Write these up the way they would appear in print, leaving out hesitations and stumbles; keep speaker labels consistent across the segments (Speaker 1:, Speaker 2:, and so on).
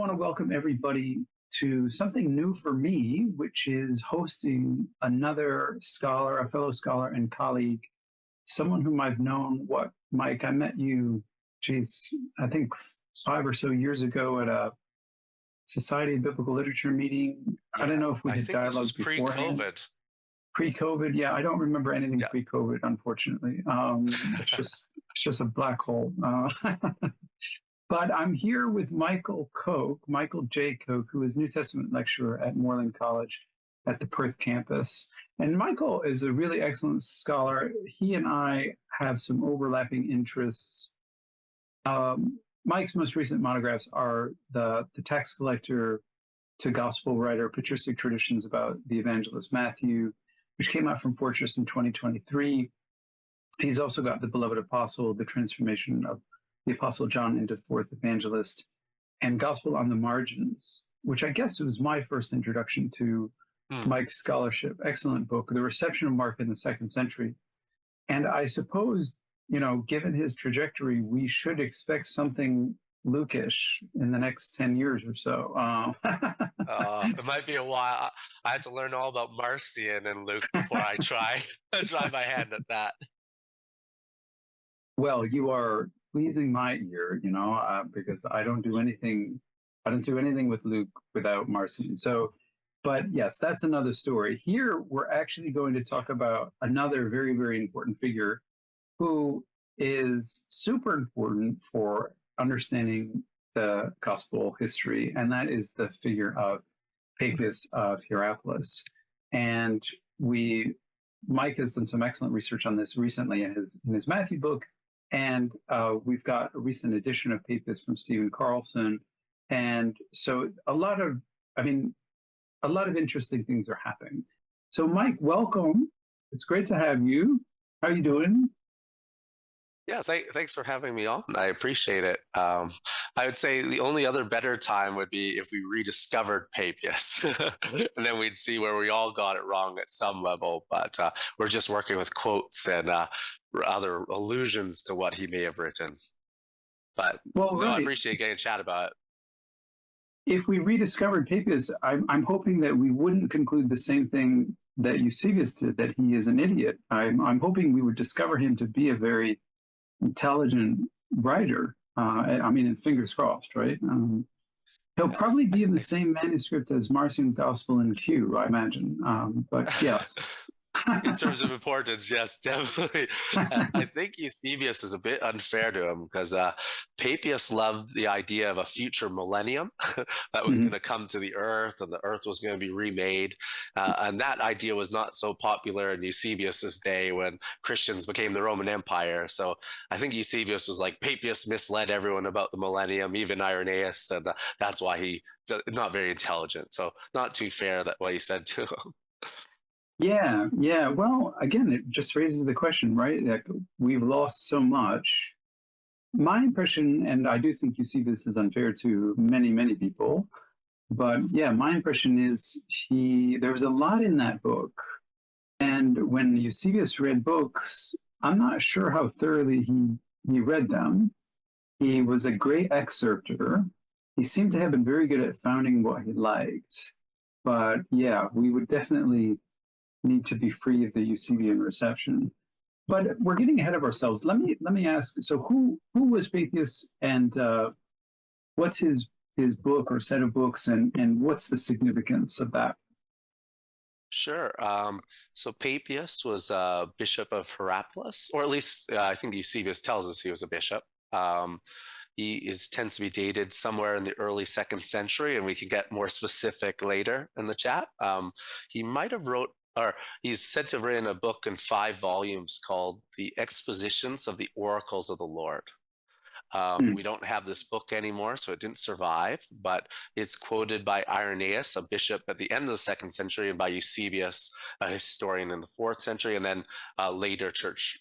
Speaker 1: want to welcome everybody to something new for me, which is hosting another scholar, a fellow scholar and colleague, someone whom I've known. Mike, I met you, I think 5 or so years ago at a Society of Biblical Literature meeting. I don't know if we
Speaker 2: I
Speaker 1: did
Speaker 2: think this was
Speaker 1: dialogue beforehand.
Speaker 2: pre-COVID.
Speaker 1: Pre-COVID, yeah, I don't remember anything
Speaker 2: Yeah.
Speaker 1: pre-COVID, unfortunately. It's just a black hole. But I'm here with Michael Kok, Michael J. Kok, who is New Testament lecturer at Moreland College at the Perth campus. And Michael is a really excellent scholar. He and I have some overlapping interests. Mike's most recent monographs are the tax collector to gospel writer, Patristic Traditions about the Evangelist Matthew, which came out from Fortress in 2023. He's also got The Beloved Apostle, The Transformation of the Apostle John into the Fourth Evangelist, and Gospel on the Margins, which I guess was my first introduction to Mike's scholarship. Excellent book, The Reception of Mark in the Second Century. And I suppose, given his trajectory, we should expect something Luke-ish in the next 10 years or so.
Speaker 2: It might be a while. I have to learn all about Marcion and Luke before I try my hand at that.
Speaker 1: Well, you are pleasing my ear, because I don't do anything with Luke without Marcion. So, but yes, that's another story. Here, we're actually going to talk about another very, very important figure who is super important for understanding the gospel history, and that is the figure of Papias of Hierapolis. And Mike has done some excellent research on this recently in his Matthew book. And we've got a recent edition of Papias from Stephen Carlson. And so a lot of interesting things are happening. So Mike, welcome. It's great to have you. How are you doing?
Speaker 2: Yeah, thanks for having me on. I appreciate it. I would say the only other better time would be if we rediscovered Papias, and then we'd see where we all got it wrong at some level. But we're just working with quotes and other allusions to what he may have written. But I appreciate getting a chat about it.
Speaker 1: If we rediscovered Papias, I'm hoping that we wouldn't conclude the same thing that Eusebius did, that he is an idiot. I'm hoping we would discover him to be a very intelligent writer. And fingers crossed, right? He'll probably be in the same manuscript as Marcion's Gospel in Q, I imagine. But yes.
Speaker 2: In terms of importance, yes, definitely. I think Eusebius is a bit unfair to him because Papias loved the idea of a future millennium that was going to come to the earth, and the earth was going to be remade. And that idea was not so popular in Eusebius's day when Christians became the Roman Empire. So I think Eusebius was like, Papias misled everyone about the millennium, even Irenaeus, and that's why he's not very intelligent. So not too fair that what he said to him.
Speaker 1: Yeah. Well, again, it just raises the question, right? Like, we've lost so much. My impression, and I do think Eusebius is unfair to many, many people, but yeah, my impression is there was a lot in that book. And when Eusebius read books, I'm not sure how thoroughly he read them. He was a great excerpter. He seemed to have been very good at founding what he liked. But yeah, we would definitely need to be free of the Eusebian reception. But we're getting ahead of ourselves. Let me ask, so who was Papias, and what's his book or set of books, and what's the significance of that?
Speaker 2: Sure. So Papias was a bishop of Hierapolis, or at least I think Eusebius tells us he was a bishop. He tends to be dated somewhere in the early 2nd century, and we can get more specific later in the chat. He might have he's said to have written a book in 5 volumes called The Expositions of the Oracles of the Lord. We don't have this book anymore, so it didn't survive, but it's quoted by Irenaeus, a bishop at the end of the 2nd century, and by Eusebius, a historian in the 4th century, and then later church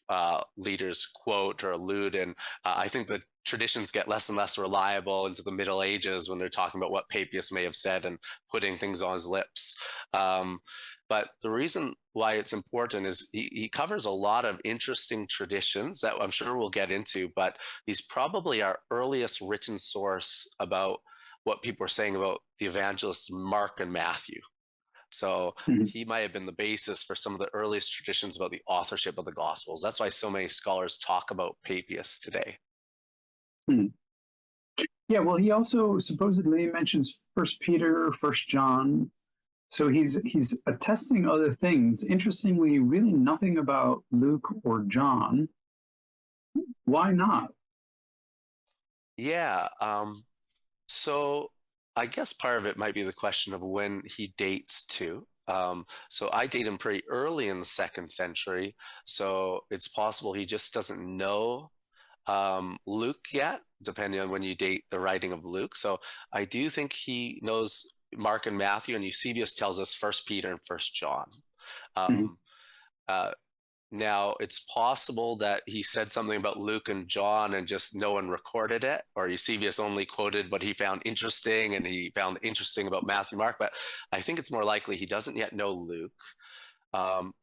Speaker 2: leaders quote or allude. And I think the traditions get less and less reliable into the Middle Ages when they're talking about what Papias may have said and putting things on his lips. But the reason why it's important is he covers a lot of interesting traditions that I'm sure we'll get into, but he's probably our earliest written source about what people are saying about the evangelists Mark and Matthew. So
Speaker 1: Mhm.
Speaker 2: he might have been the basis for some of the earliest traditions about the authorship of the Gospels. That's why so many scholars talk about Papias today.
Speaker 1: Mhm. Yeah, well, he also supposedly mentions First Peter, First John. So he's attesting other things. Interestingly, really nothing about Luke or John. Why not?
Speaker 2: Yeah. So I guess part of it might be the question of when he dates to. So I date him pretty early in the 2nd century. So it's possible he just doesn't know Luke yet, depending on when you date the writing of Luke. So I do think he knows Mark and Matthew, and Eusebius tells us First Peter and First John.
Speaker 1: Mhm.
Speaker 2: Um, uh, Now, it's possible that he said something about Luke and John and just no one recorded it, or Eusebius only quoted what he found interesting and he found interesting about Matthew, Mark. But I think it's more likely he doesn't yet know Luke.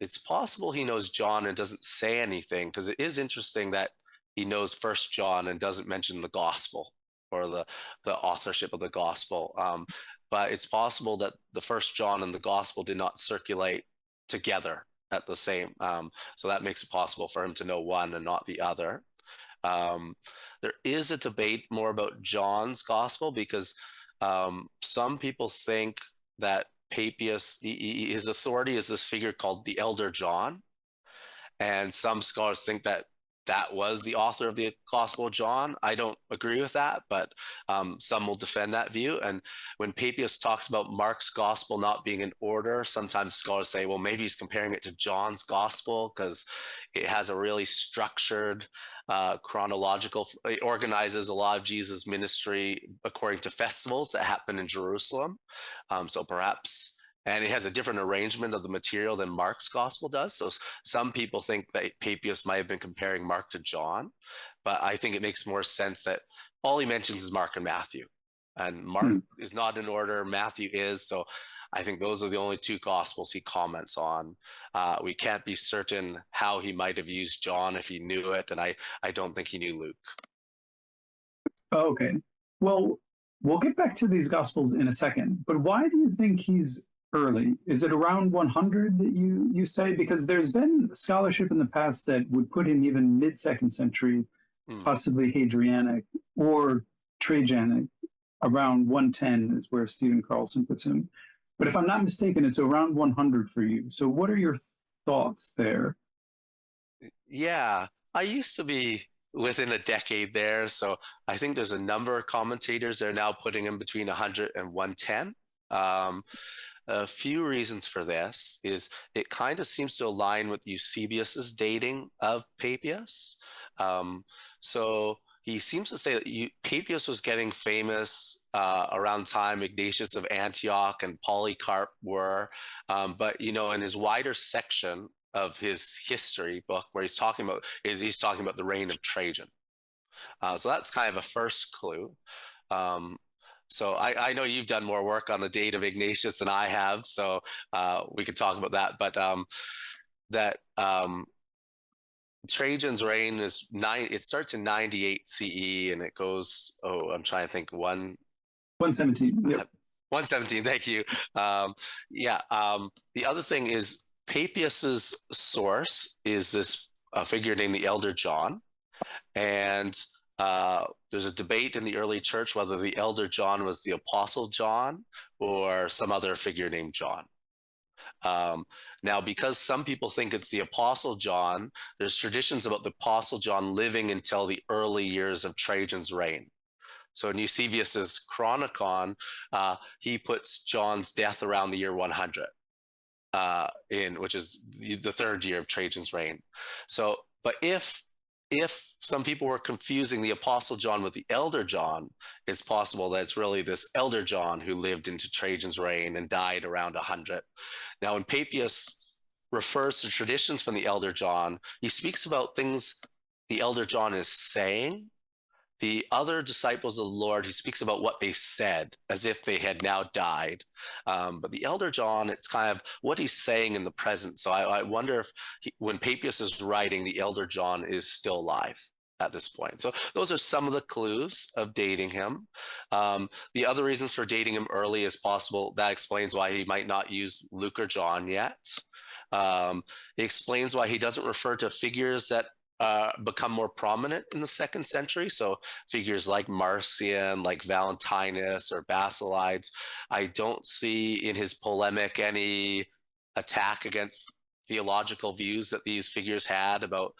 Speaker 2: It's possible he knows John and doesn't say anything, because it is interesting that he knows First John and doesn't mention the gospel or the authorship of the gospel. But it's possible that the First John and the gospel did not circulate together at the same. So that makes it possible for him to know one and not the other. Um, there is a debate more about John's gospel, because some people think that Papias, his authority is this figure called the Elder John, and some scholars think that that was the author of the Gospel of John. I don't agree with that, but some will defend that view. And when Papias talks about Mark's Gospel not being in order, sometimes scholars say, well, maybe he's comparing it to John's Gospel because it has a really structured, chronological, it organizes a lot of Jesus' ministry according to festivals that happen in Jerusalem. So perhaps, and it has a different arrangement of the material than Mark's gospel does. So some people think that Papias might have been comparing Mark to John, but I think it makes more sense that all he mentions is Mark and Matthew. And Mark
Speaker 1: Hmm.
Speaker 2: is not in order, Matthew is. So I think those are the only two gospels he comments on. We can't be certain how he might have used John if he knew it, and I don't think he knew Luke.
Speaker 1: Oh, okay. Well, we'll get back to these gospels in a second, but why do you think he's early? Is it around 100 that you say? Because there's been scholarship in the past that would put him even mid 2nd century,
Speaker 2: Mm.
Speaker 1: possibly Hadrianic or Trajanic. Around 110 is where Stephen Carlson puts him. But if I'm not mistaken, it's around 100 for you. So what are your thoughts there?
Speaker 2: Yeah, I used to be within a decade there. So I think there's a number of commentators that are now putting him between 100 and 110. A few reasons for this is it kind of seems to align with Eusebius's dating of Papias. Um, so he seems to say that Papias was getting famous around time Ignatius of Antioch and Polycarp were, but in his wider section of his history book, where he's talking about the reign of Trajan. So that's kind of a first clue. Um, so I know you've done more work on the date of Ignatius than I have, so we could talk about that. But that Trajan's reign is nine. It starts in 98 CE and it goes. Oh, I'm trying to think.
Speaker 1: 117. Yep.
Speaker 2: 117. Thank you. Yeah. The other thing is Papias's source is this figure named the Elder John, and there's a debate in the early church whether the Elder John was the Apostle John or some other figure named John. Now, because some people think it's the Apostle John, there's traditions about the Apostle John living until the early years of Trajan's reign. So in Eusebius's Chronicon, he puts John's death around the year 100, which is the 3rd year of Trajan's reign. So, but if some people were confusing the Apostle John with the Elder John, it's possible that it's really this Elder John who lived into Trajan's reign and died around 100. Now, when Papias refers to traditions from the Elder John, he speaks about things the Elder John is saying. The other disciples of the Lord, he speaks about what they said as if they had now died. But the Elder John, it's kind of what he's saying in the present. So I wonder if when Papias is writing, the Elder John is still alive. at this point. So those are some of the clues of dating him. The other reasons for dating him early is possible. That explains why he might not use Luke or John yet. It explains why he doesn't refer to figures that become more prominent in the 2nd century. So figures like Marcion, like Valentinus or Basilides. I don't see in his polemic any attack against theological views that these figures had about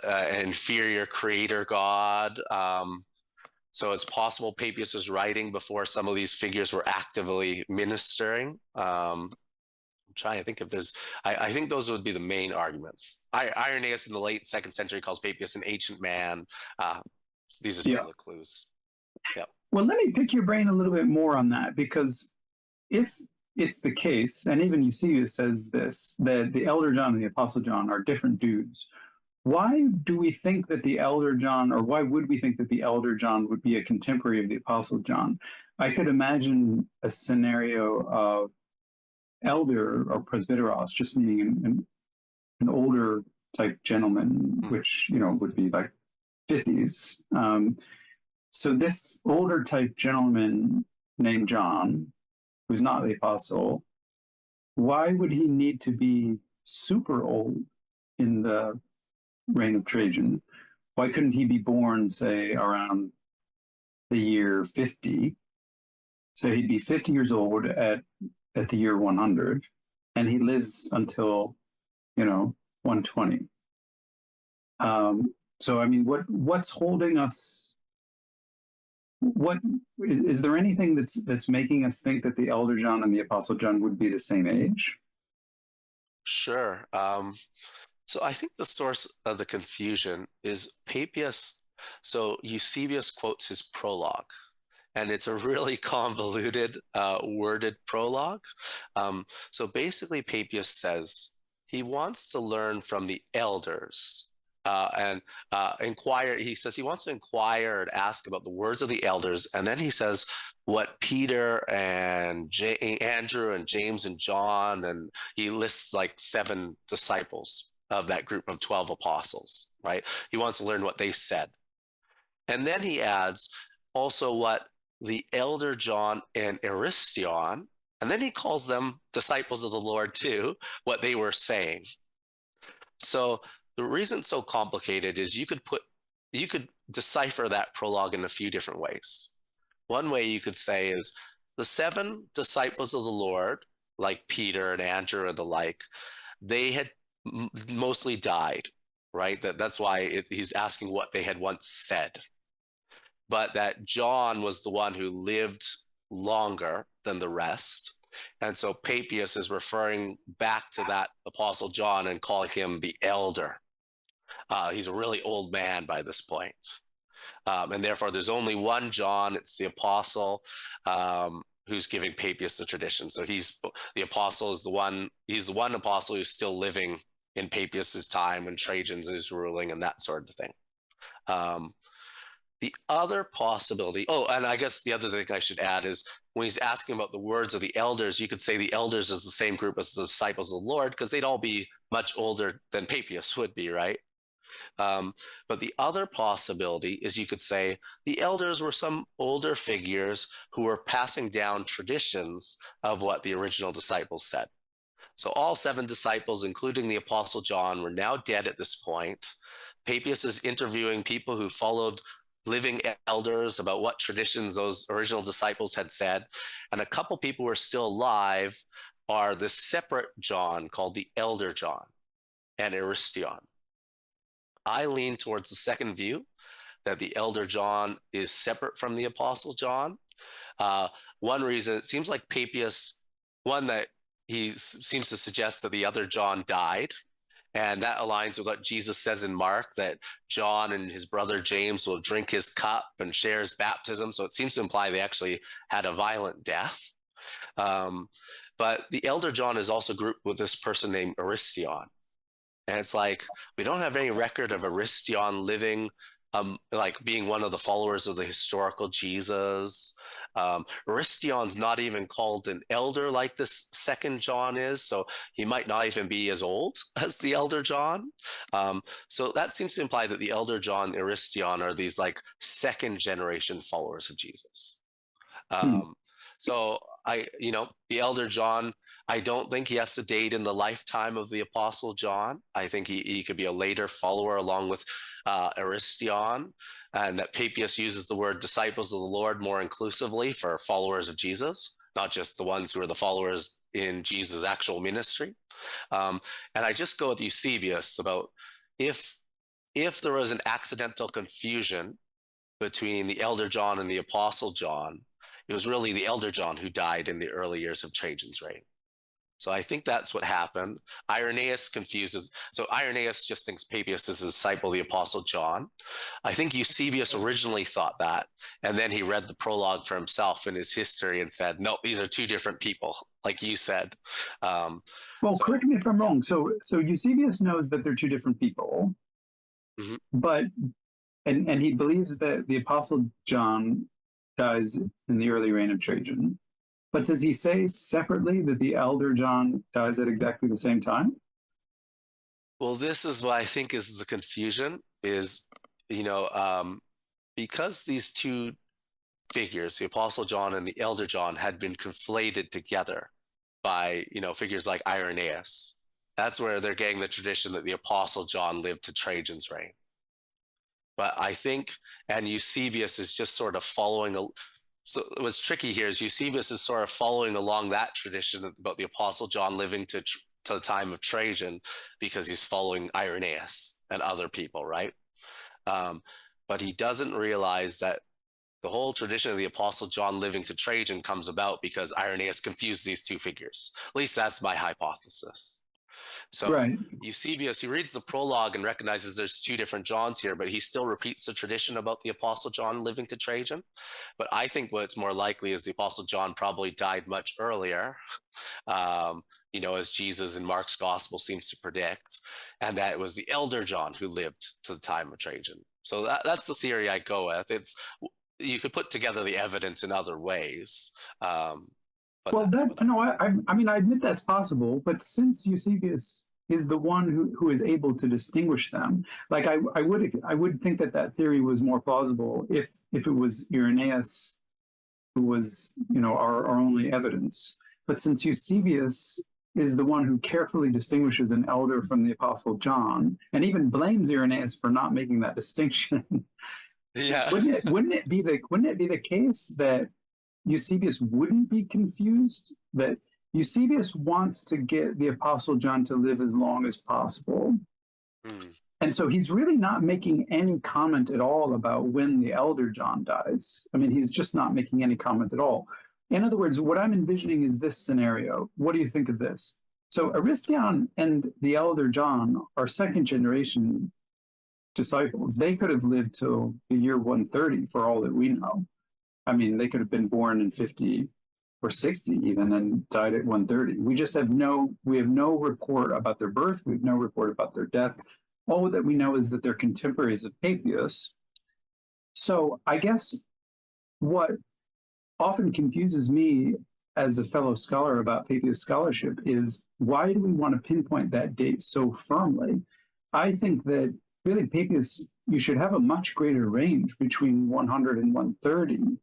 Speaker 2: an inferior creator God. So it's possible Papias was writing before some of these figures were actively ministering. I'm trying to think if there's, I think those would be the main arguments. Irenaeus in the late 2nd century calls Papias an ancient man. So these are some of the clues. Yeah.
Speaker 1: Well, let me pick your brain a little bit more on that, because if it's the case, and even Eusebius says this, that the elder John and the apostle John are different dudes, why do we think that the elder John, or why would we think that the elder John would be a contemporary of the apostle John? I could imagine a scenario of elder or presbyteros just meaning an older type gentleman, which, you know, would be like 50s. So this older type gentleman named John, who's not the apostle, why would he need to be super old in the reign of Trajan? Why couldn't he be born, say, around the year 50? So he'd be 50 years old at the year 100, and he lives until, you know, 120. So, I mean, what's holding us? What is there anything that's making us think that the elder John and the apostle John would be the same age?
Speaker 2: Sure. So I think the source of the confusion is Papias. So Eusebius quotes his prologue, and it's a really convoluted, worded prologue. So basically, Papias says he wants to learn from the elders. And inquire. He says he wants to inquire and ask about the words of the elders, and then he says what Peter and Andrew and James and John, and he lists like 7 disciples of that group of 12 apostles. Right? He wants to learn what they said, and then he adds also what the elder John and Aristion, and then he calls them disciples of the Lord too, what they were saying. So the reason it's so complicated is you could decipher that prologue in a few different ways. One way you could say is the 7 disciples of the Lord, like Peter and Andrew and the like, they had mostly died, right? That's why he's asking what they had once said. But that John was the one who lived longer than the rest. And so Papias is referring back to that apostle John and calling him the elder. He's a really old man by this point. And therefore, there's only one John. It's the apostle who's giving Papias the tradition. So the apostle is the one. He's the one apostle who's still living in Papias's time when Trajan is ruling and that sort of thing. The other possibility. Oh, and I guess the other thing I should add is when he's asking about the words of the elders, you could say the elders is the same group as the disciples of the Lord, because they'd all be much older than Papias would be, right? But the other possibility is you could say the elders were some older figures who were passing down traditions of what the original disciples said. So all 7 disciples, including the apostle John, were now dead at this point. Papias is interviewing people who followed living elders about what traditions those original disciples had said. And a couple people who are still alive are the separate John called the elder John and Aristion. I lean towards the second view, that the elder John is separate from the apostle John. One reason, it seems like Papias, that he seems to suggest that the other John died. And that aligns with what Jesus says in Mark, that John and his brother James will drink his cup and share his baptism. So it seems to imply they actually had a violent death. But the elder John is also grouped with this person named Aristion. And it's like, we don't have any record of Aristion living, like being one of the followers of the historical Jesus. Aristion's not even called an elder like this second John is, so he might not even be as old as the elder John. So that seems to imply that the elder John, Aristion, are these like second generation followers of Jesus. So the elder John, I don't think he has to date in the lifetime of the Apostle John. I think he could be a later follower along with Aristion, and that Papias uses the word disciples of the Lord more inclusively for followers of Jesus, not just the ones who are the followers in Jesus' actual ministry. And I just go with Eusebius about if there was an accidental confusion between the elder John and the Apostle John, it was really the elder John who died in the early years of Trajan's reign. So I think that's what happened. Irenaeus confuses. So Irenaeus just thinks Papias is a disciple of the Apostle John. I think Eusebius originally thought that, and then he read the prologue for himself in his history and said, no, these are two different people, like you said.
Speaker 1: Correct me if I'm wrong. So Eusebius knows that they're two different people, but and he believes that the Apostle John dies in the early reign of Trajan. But does he say separately that the elder John dies at exactly the same time?
Speaker 2: Well, this is what I think is the confusion is, because these two figures, the Apostle John and the elder John, had been conflated together by, figures like Irenaeus. That's where they're getting the tradition that the Apostle John lived to Trajan's reign. But I think, and Eusebius is just sort of following. So what's tricky here is Eusebius is sort of following along that tradition about the Apostle John living to the time of Trajan because he's following Irenaeus and other people, right? But he doesn't realize that the whole tradition of the Apostle John living to Trajan comes about because Irenaeus confused these two figures. At least that's my hypothesis. So right. Eusebius, he reads the prologue and recognizes there's two different Johns here, but he still repeats the tradition about the Apostle John living to Trajan. But I think what's more likely is the Apostle John probably died much earlier, as Jesus in Mark's gospel seems to predict, and that it was the elder John who lived to the time of Trajan. So that's the theory I go with. You could put together the evidence in other ways. I admit that's possible, but since Eusebius is the one who is able to distinguish them, like I would think that theory was more plausible if it was Irenaeus who was our only evidence. But since Eusebius is the one who carefully distinguishes an elder from the Apostle John, and even blames Irenaeus for not making that distinction, wouldn't it be the case that Eusebius wouldn't be confused, that Eusebius wants to get the Apostle John to live as long as possible. And so he's really not making any comment at all about when the elder John dies. I mean, he's just not making any comment at all. In other words, what I'm envisioning is this scenario. What do you think of this? So Aristion and the elder John are second generation disciples. They could have lived till the year 130 for all that we know. I mean, they could have been born in 50 or 60 even and died at 130. We have no report about their birth. We have no report about their death. All that we know is that they're contemporaries of Papias. So I guess what often confuses me as a fellow scholar about Papias scholarship is, why do we want to pinpoint that date so firmly? I think that really Papias, you should have a much greater range between 100 and 130.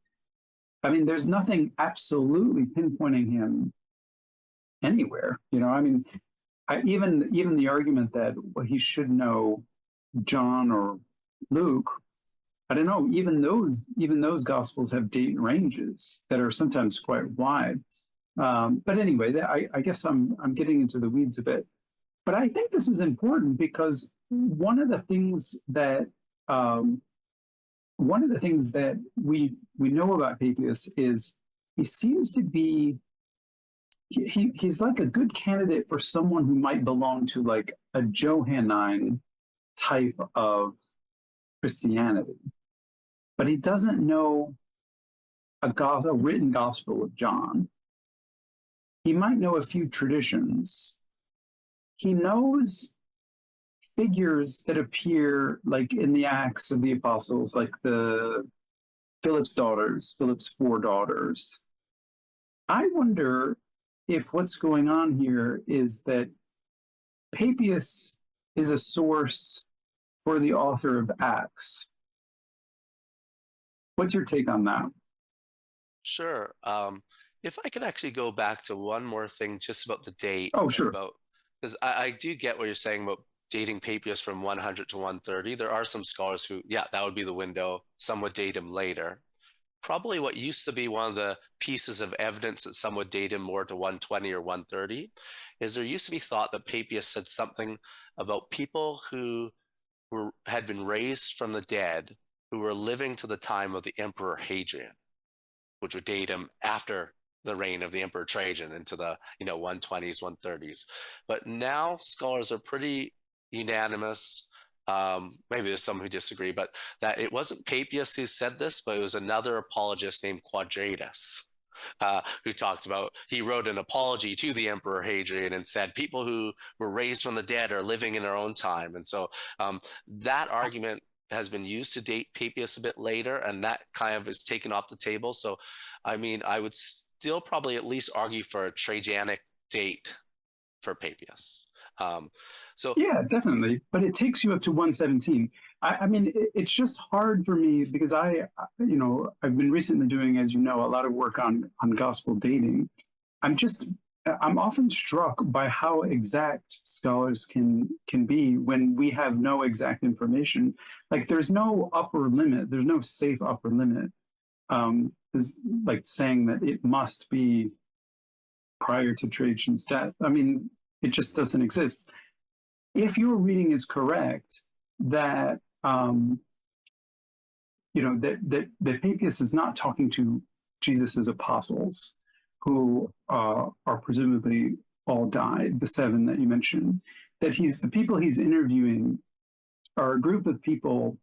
Speaker 2: I mean, there's nothing absolutely pinpointing him anywhere. Even the argument that he should know John or Luke, I don't know. Even those gospels have date ranges that are sometimes quite wide. But anyway, I guess I'm getting into the weeds a bit. But I think this is important because one of the things that we know about Papias is he seems to be he's like a good candidate for someone who might belong to like a Johannine type of Christianity, but he doesn't know a written gospel of John. He might know a few traditions. He knows figures that appear like in the Acts of the Apostles, like the
Speaker 1: Philip's daughters, Philip's four daughters. I wonder if what's going on here is that Papias is a source for the author of Acts. What's your take on that?
Speaker 2: Sure. If I could actually go back to one more thing just about the date
Speaker 1: Oh,
Speaker 2: and
Speaker 1: sure.
Speaker 2: about, because I do get what you're saying about dating Papias from 100 to 130. There are some scholars who, yeah, that would be the window. Some would date him later. Probably what used to be one of the pieces of evidence that some would date him more to 120 or 130 is there used to be thought that Papias said something about people who had been raised from the dead who were living to the time of the Emperor Hadrian, which would date him after the reign of the Emperor Trajan into the 120s, 130s. But now scholars are pretty unanimous. Maybe there's some who disagree, but that it wasn't Papias who said this, but it was another apologist named Quadratus. Who talked about, he wrote an apology to the Emperor Hadrian and said people who were raised from the dead are living in their own time. And so that argument has been used to date Papias a bit later, and that kind of is taken off the table. So, I mean, I would still probably at least argue for a Trajanic date for Papias.
Speaker 1: Yeah, definitely. But it takes you up to 117. I mean, it's just hard for me because I've been recently doing, as you know, a lot of work on gospel dating. I'm often struck by how exact scholars can be when we have no exact information. Like there's no upper limit, there's no safe upper limit. Is like saying that it must be prior to Trajan's death. I mean, it just doesn't exist. If your reading is correct, that that Papias is not talking to Jesus's apostles, who are presumably all died, the seven that you mentioned. That the people he's interviewing are a group of people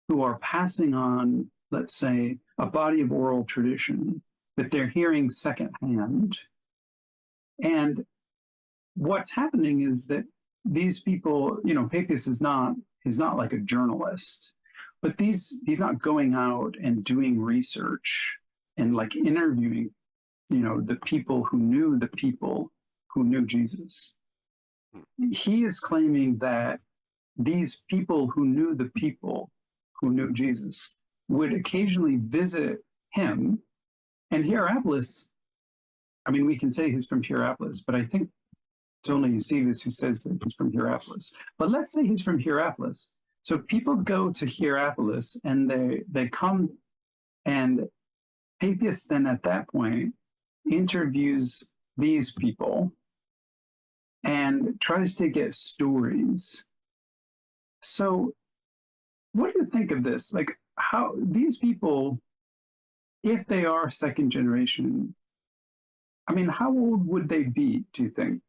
Speaker 1: who are passing on, let's say, a body of oral tradition that they're hearing secondhand. And what's happening is that these people, Papias he's not like a journalist, but he's not going out and doing research and like interviewing, the people who knew Jesus. He is claiming that these people who knew the people who knew Jesus would occasionally visit him. And Hierapolis, I mean, we can say he's from Hierapolis, but I think it's only Eusebius who says that he's from Hierapolis. But let's say he's from Hierapolis. So people go to Hierapolis and they come, and Papias then at that point interviews these people and tries to get stories. So what do you think of this? Like how these people, if they are second generation, I mean, how old would they be, do you think?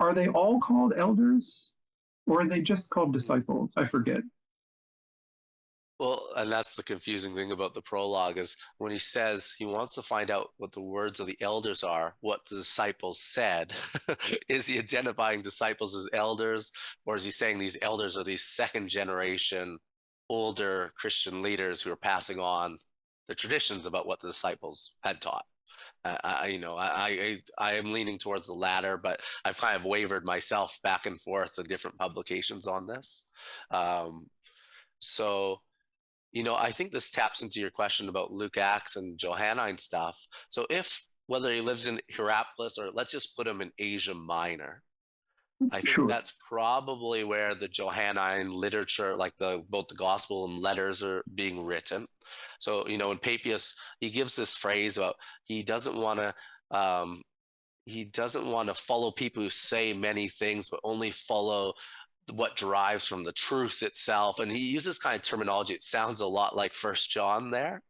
Speaker 1: Are they all called elders, or are they just called disciples? I forget.
Speaker 2: Well, and that's the confusing thing about the prologue is when he says he wants to find out what the words of the elders are, what the disciples said. Is he identifying disciples as elders, or is he saying these elders are these second generation older Christian leaders who are passing on the traditions about what the disciples had taught? I am leaning towards the latter, but I've kind of wavered myself back and forth in different publications on this. So, I think this taps into your question about Luke Acts and Johannine stuff. So whether he lives in Hierapolis or let's just put him in Asia Minor, I think
Speaker 1: Sure.
Speaker 2: that's probably where the Johannine literature, like both the gospel and letters, are being written. So, in Papias, he gives this phrase about he doesn't want to follow people who say many things, but only follow what derives from the truth itself. And he uses kind of terminology. It sounds a lot like First John there.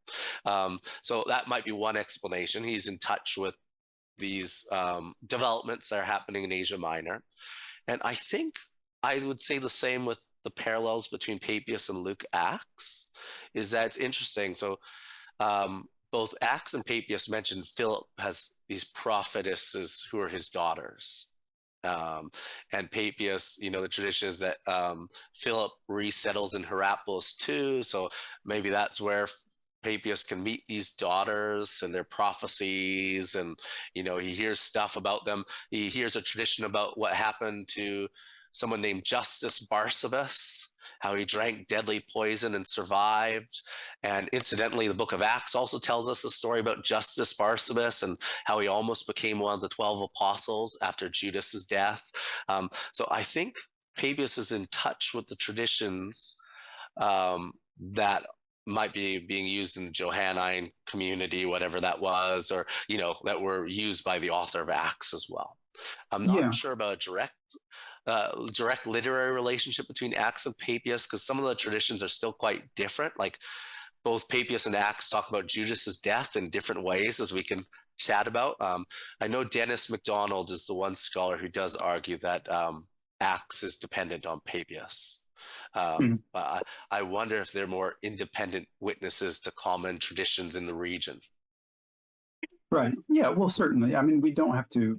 Speaker 2: So that might be one explanation. He's in touch with these developments that are happening in Asia Minor. And I think I would say the same with the parallels between Papias and Luke Acts, is that it's interesting. So both Acts and Papias mention Philip has these prophetesses who are his daughters. And Papias, the tradition is that Philip resettles in Hierapolis too. So maybe that's where Papias can meet these daughters and their prophecies, and he hears stuff about them. He hears a tradition about what happened to someone named Justus Barsabas, how he drank deadly poison and survived. And incidentally, the book of Acts also tells us a story about Justus Barsabas and how he almost became one of the 12 apostles after Judas's death. So I think Papias is in touch with the traditions that might be being used in the Johannine community, whatever that was, or that were used by the author of Acts as well. I'm not sure about a direct literary relationship between Acts and Papias, because some of the traditions are still quite different. Like both Papias and Acts talk about Judas's death in different ways, as we can chat about. I know Dennis MacDonald is the one scholar who does argue that Acts is dependent on Papias. I wonder if they're more independent witnesses to common traditions in the region.
Speaker 1: Right. Yeah, well, certainly. I mean, we don't have to,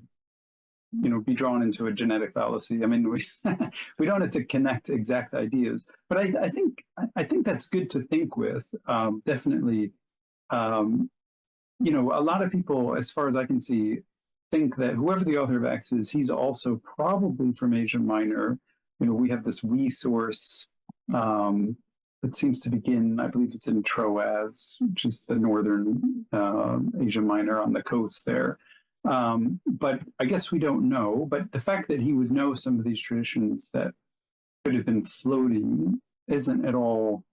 Speaker 1: be drawn into a genetic fallacy. I mean, we don't have to connect exact ideas. But I think that's good to think with. Definitely, a lot of people, as far as I can see, think that whoever the author of Acts is, he's also probably from Asia Minor. We have this source that seems to begin, I believe it's in Troas, which is the northern Asia Minor on the coast there. But I guess we don't know. But the fact that he would know some of these traditions that could have been floating isn't at all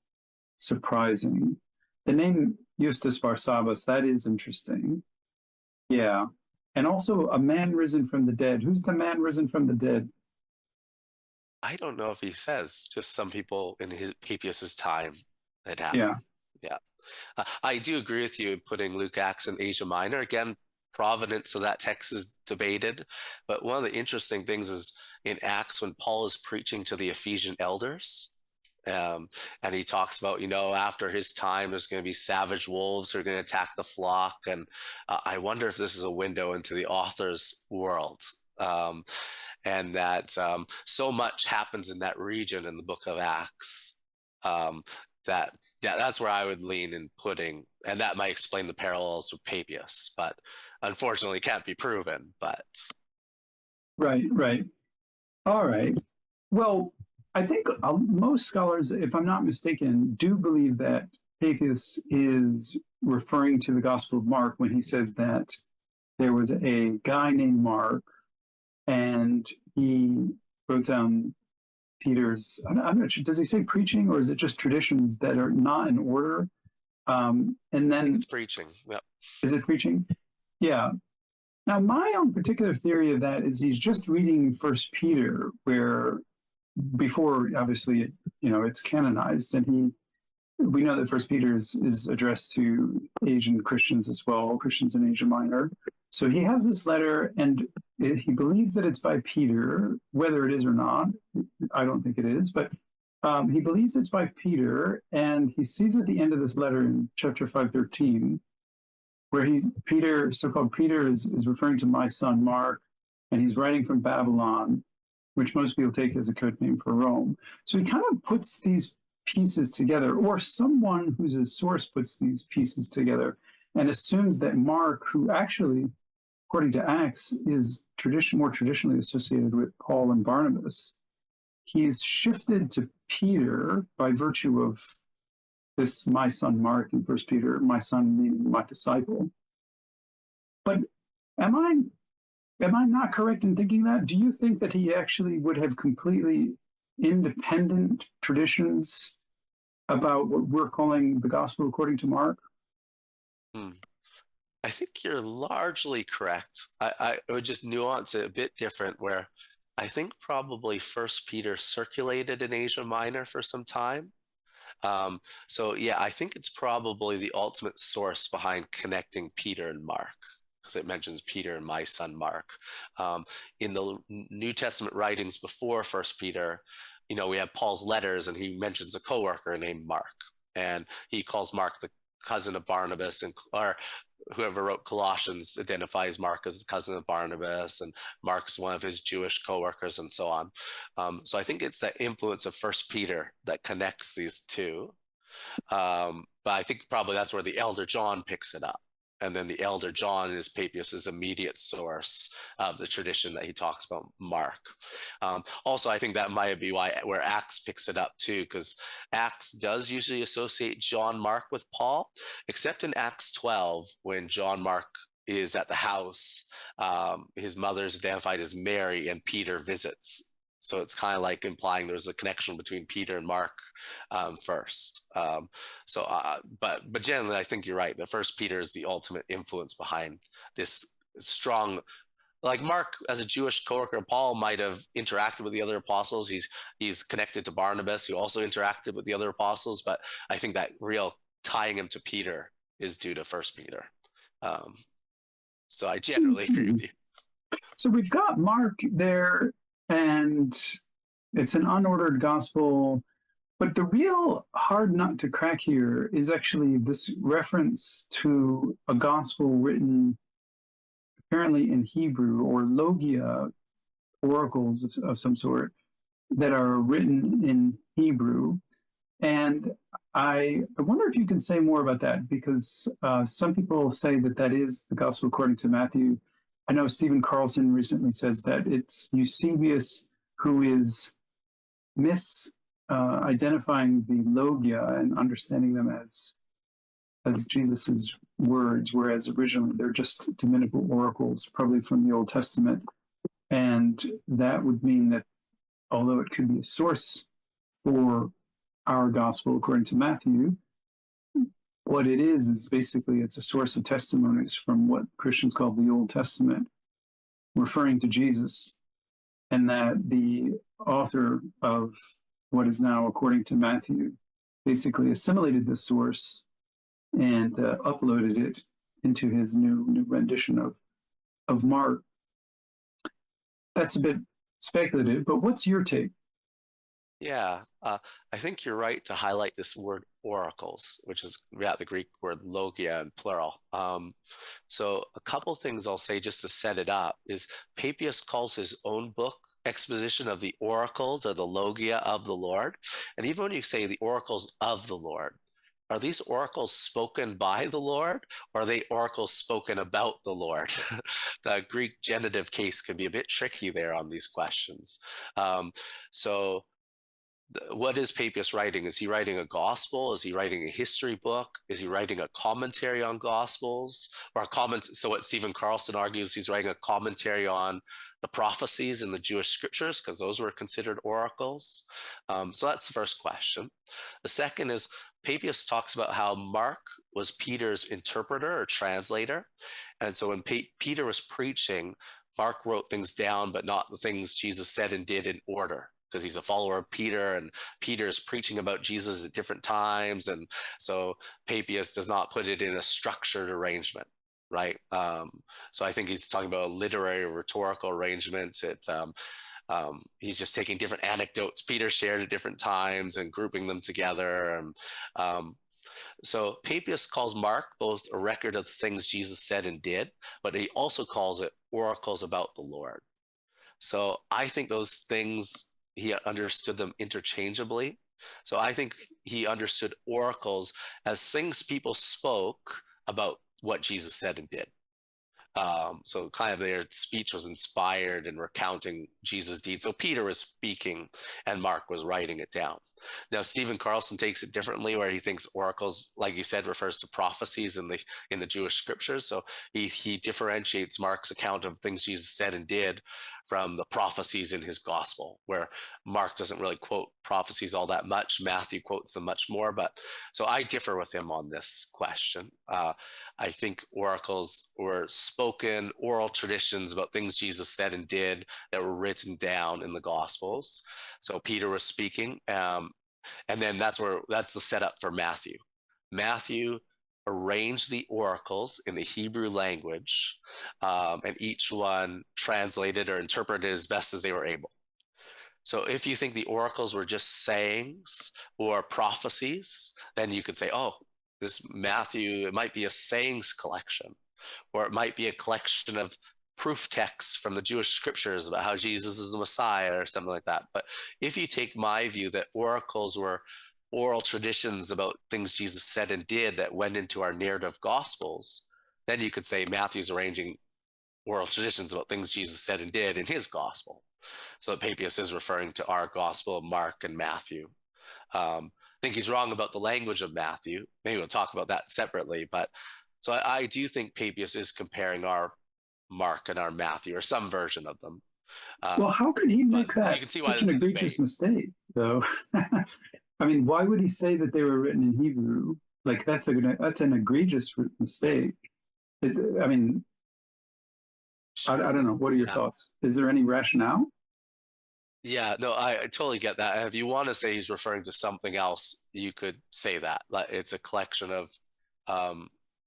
Speaker 1: surprising. The name Justus Barsabas, that is interesting. Yeah. And also a man risen from the dead. Who's the man risen from the dead?
Speaker 2: I don't know if he says, just some people in Papias's time it happened. Yeah. I do agree with you in putting Luke, Acts, and Asia Minor. Again, provenance of that text is debated. But one of the interesting things is in Acts, when Paul is preaching to the Ephesian elders, and he talks about, after his time, there's going to be savage wolves who are going to attack the flock. And I wonder if this is a window into the author's world. And that so much happens in that region in the book of Acts that's where I would lean in putting, and that might explain the parallels with Papias, but unfortunately can't be proven. But
Speaker 1: right. All right. Well, I think most scholars, if I'm not mistaken, do believe that Papias is referring to the Gospel of Mark when he says that there was a guy named Mark, and he wrote down Peter's, I'm not sure, does he say preaching, or is it just traditions that are not in order? And then
Speaker 2: it's preaching. Yep.
Speaker 1: Is it preaching? Yeah. Now, my own particular theory of that is he's just reading First Peter, where before, obviously, it's canonized, and we know that First Peter is addressed to Asian Christians as well, Christians in Asia Minor. So he has this letter, and he believes that it's by Peter, whether it is or not. I don't think it is, but he believes it's by Peter, and he sees at the end of this letter in chapter 5:13, where so-called Peter is referring to my son Mark, and he's writing from Babylon, which most people take as a code name for Rome. So he kind of puts these pieces together, or someone who's a source puts these pieces together and assumes that Mark, who actually, according to Acts, is more traditionally associated with Paul and Barnabas, he's shifted to Peter by virtue of this my son Mark in First Peter, my son meaning my disciple. But am I not correct in thinking that? Do you think that he actually would have completely independent traditions about what we're calling the gospel according to Mark?
Speaker 2: I think you're largely correct. I would just nuance it a bit different, where I think probably First Peter circulated in Asia Minor for some time. So yeah, I think it's probably the ultimate source behind connecting Peter and Mark, because it mentions Peter and my son Mark. In the New Testament writings before First Peter, we have Paul's letters, and he mentions a coworker named Mark, and he calls Mark the cousin of Barnabas, or whoever wrote Colossians identifies Mark as the cousin of Barnabas, and Mark's one of his Jewish coworkers, and so on. So I think it's that influence of First Peter that connects these two. But I think probably that's where the elder John picks it up. And then the elder John is Papias's immediate source of the tradition that he talks about Mark. Also, I think that might be where Acts picks it up too, because Acts does usually associate John Mark with Paul, except in Acts 12 when John Mark is at the house. His mother's identified as Mary, and Peter visits. So it's kind of like implying there's a connection between Peter and Mark first. But generally, I think you're right. The First Peter is the ultimate influence behind this strong. Like Mark, as a Jewish coworker, Paul might have interacted with the other apostles. He's connected to Barnabas, who also interacted with the other apostles. But I think that real tying him to Peter is due to First Peter. So I generally agree with you.
Speaker 1: So we've got Mark there, and it's an unordered gospel. But the real hard nut to crack here is actually this reference to a gospel written apparently in Hebrew, or logia, oracles of some sort, that are written in Hebrew. And I wonder if you can say more about that, because some people say that that is the gospel according to Matthew. I know Stephen Carlson recently says that it's Eusebius who is identifying the logia and understanding them as Jesus's words, whereas originally they're just dominical oracles, probably from the Old Testament. And that would mean that although it could be a source for our gospel according to Matthew, what it is basically it's a source of testimonies from what Christians call the Old Testament, referring to Jesus, and that the author of what is now according to Matthew basically assimilated the source and uploaded it into his new rendition of Mark. That's a bit speculative, but what's your take?
Speaker 2: Yeah, I think you're right to highlight this word oracles, which is the Greek word logia in plural. So a couple things I'll say just to set it up is Papias calls his own book exposition of the oracles, or the logia of the Lord. And even when you say the oracles of the Lord, are these oracles spoken by the Lord, or are they oracles spoken about the Lord? The Greek genitive case can be a bit tricky there on these questions. What is Papias writing? Is he writing a gospel? Is he writing a history book? Is he writing a commentary on gospels? Or a comment? So what Stephen Carlson argues, he's writing a commentary on the prophecies in the Jewish scriptures, because those were considered oracles. So that's the first question. The second is Papias talks about how Mark was Peter's interpreter or translator. And so when Peter was preaching, Mark wrote things down, but not the things Jesus said and did in order, because he's a follower of Peter, and Peter's preaching about Jesus at different times. And so Papias does not put it in a structured arrangement, right? So I think he's talking about a literary or rhetorical arrangement. He's just taking different anecdotes Peter shared at different times and grouping them together. So Papias calls Mark both a record of the things Jesus said and did, but he also calls it oracles about the Lord. So I think those things, he understood them interchangeably. So I think he understood oracles as things people spoke about what Jesus said and did. So kind of their speech was inspired in recounting Jesus' deeds. So Peter was speaking and Mark was writing it down. Now, Stephen Carlson takes it differently, where he thinks oracles, like you said, refers to prophecies in the Jewish scriptures. So he differentiates Mark's account of things Jesus said and did from the prophecies in his gospel, where Mark doesn't really quote prophecies all that much. Matthew quotes them much more. But so I differ with him on this question. I think oracles were spoken oral traditions about things Jesus said and did that were written down in the Gospels. So Peter was speaking, and then that's the setup for Matthew. Matthew arranged the oracles in the Hebrew language, and each one translated or interpreted as best as they were able. So if you think the oracles were just sayings or prophecies, then you could say, oh, this Matthew, it might be a sayings collection, or it might be a collection of proof texts from the Jewish scriptures about how Jesus is the Messiah or something like that. But if you take my view that oracles were oral traditions about things Jesus said and did that went into our narrative gospels, then you could say Matthew's arranging oral traditions about things Jesus said and did in his gospel. So Papias is referring to our gospel of Mark and Matthew. I think he's wrong about the language of Matthew. Maybe we'll talk about that separately. But so I do think Papias is comparing our Mark and our Matthew, or some version of them.
Speaker 1: Well, how could he make
Speaker 2: But you
Speaker 1: that
Speaker 2: can see why
Speaker 1: such an
Speaker 2: there's a
Speaker 1: egregious
Speaker 2: debate.
Speaker 1: mistake, though? I mean, why would he say that they were written in Hebrew? Like, that's an egregious mistake. I mean, I don't know. What are your
Speaker 2: Yeah.
Speaker 1: thoughts? Is there any rationale?
Speaker 2: Yeah, no, I totally get that. If you want to say he's referring to something else, you could say that. Like it's a collection of,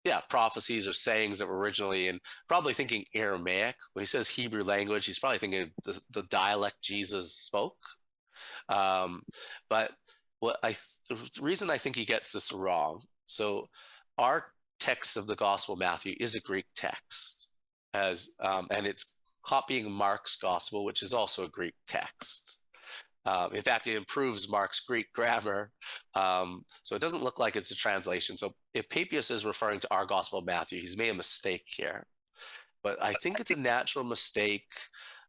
Speaker 2: yeah, prophecies or sayings that were originally in, probably thinking Aramaic. When he says Hebrew language, he's probably thinking the dialect Jesus spoke. Um, but the reason I think he gets this wrong, so our text of the Gospel of Matthew is a Greek text, and it's copying Mark's Gospel, which is also a Greek text. In fact, it improves Mark's Greek grammar, so it doesn't look like it's a translation. So if Papias is referring to our Gospel of Matthew, he's made a mistake here. But I think it's a natural mistake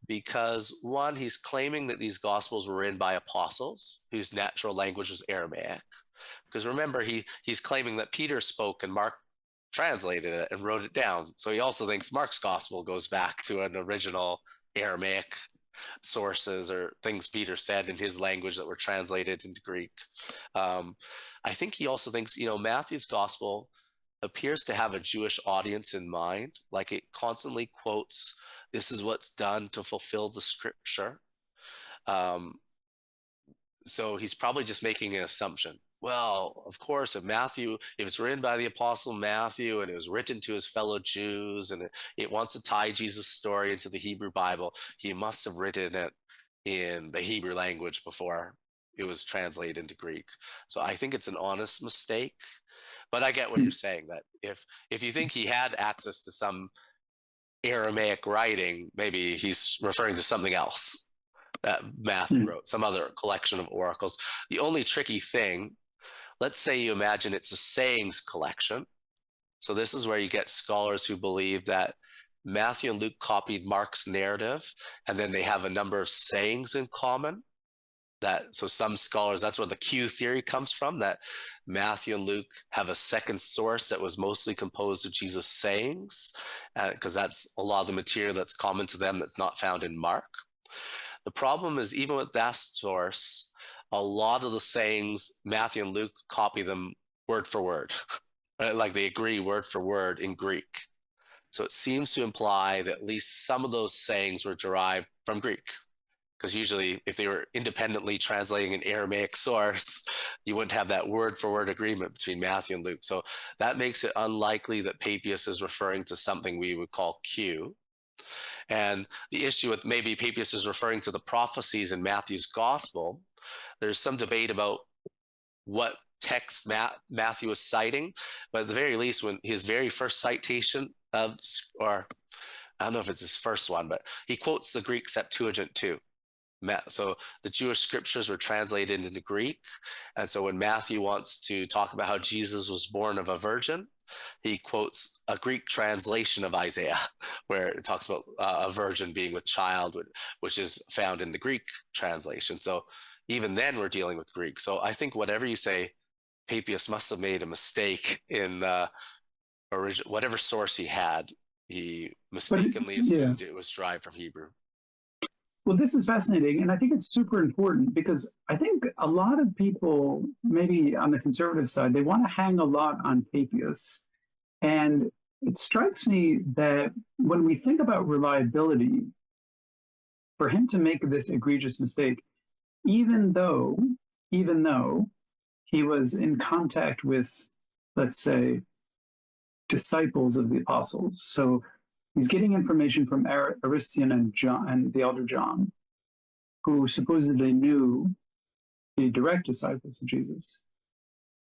Speaker 2: because, one, he's claiming that these Gospels were written by apostles whose natural language was Aramaic. Because remember, he's claiming that Peter spoke and Mark translated it and wrote it down. So he also thinks Mark's Gospel goes back to an original Aramaic sources or things Peter said in his language that were translated into Greek. I think he also thinks, Matthew's Gospel appears to have a Jewish audience in mind. Like it constantly quotes, this is what's done to fulfill the scripture. So he's probably just making an assumption. Well, of course, if it's written by the apostle Matthew and it was written to his fellow Jews and it wants to tie Jesus' story into the Hebrew Bible, he must have written it in the Hebrew language before it was translated into Greek. So I think it's an honest mistake. But I get what you're saying, that if you think he had access to some Aramaic writing, maybe he's referring to something else that Matthew wrote, some other collection of oracles. The only tricky thing, let's say you imagine it's a sayings collection. So this is where you get scholars who believe that Matthew and Luke copied Mark's narrative, and then they have a number of sayings in common. So some scholars, that's where the Q theory comes from, that Matthew and Luke have a second source that was mostly composed of Jesus' sayings, because that's a lot of the material that's common to them that's not found in Mark. The problem is, even with that source, a lot of the sayings, Matthew and Luke copy them word for word, like they agree word for word in Greek. So it seems to imply that at least some of those sayings were derived from Greek. Because usually if they were independently translating an Aramaic source, you wouldn't have that word for word agreement between Matthew and Luke. So that makes it unlikely that Papias is referring to something we would call Q. And the issue with maybe Papias is referring to the prophecies in Matthew's gospel, there's some debate about what text Matthew is citing, but at the very least, when his very first citation or I don't know if it's his first one, but he quotes the Greek Septuagint too. So the Jewish scriptures were translated into Greek. And so when Matthew wants to talk about how Jesus was born of a virgin, he quotes a Greek translation of Isaiah, where it talks about a virgin being with child, which is found in the Greek translation. So even then we're dealing with Greek. So I think whatever you say, Papias must have made a mistake in whatever source he had. He mistakenly assumed it was derived from Hebrew.
Speaker 1: Well, this is fascinating, and I think it's super important because I think a lot of people, maybe on the conservative side, they want to hang a lot on Papias. And it strikes me that when we think about reliability, for him to make this egregious mistake, even though he was in contact with, let's say, disciples of the apostles. So he's getting information from Aristarchus and John and the elder John, who supposedly knew the direct disciples of Jesus.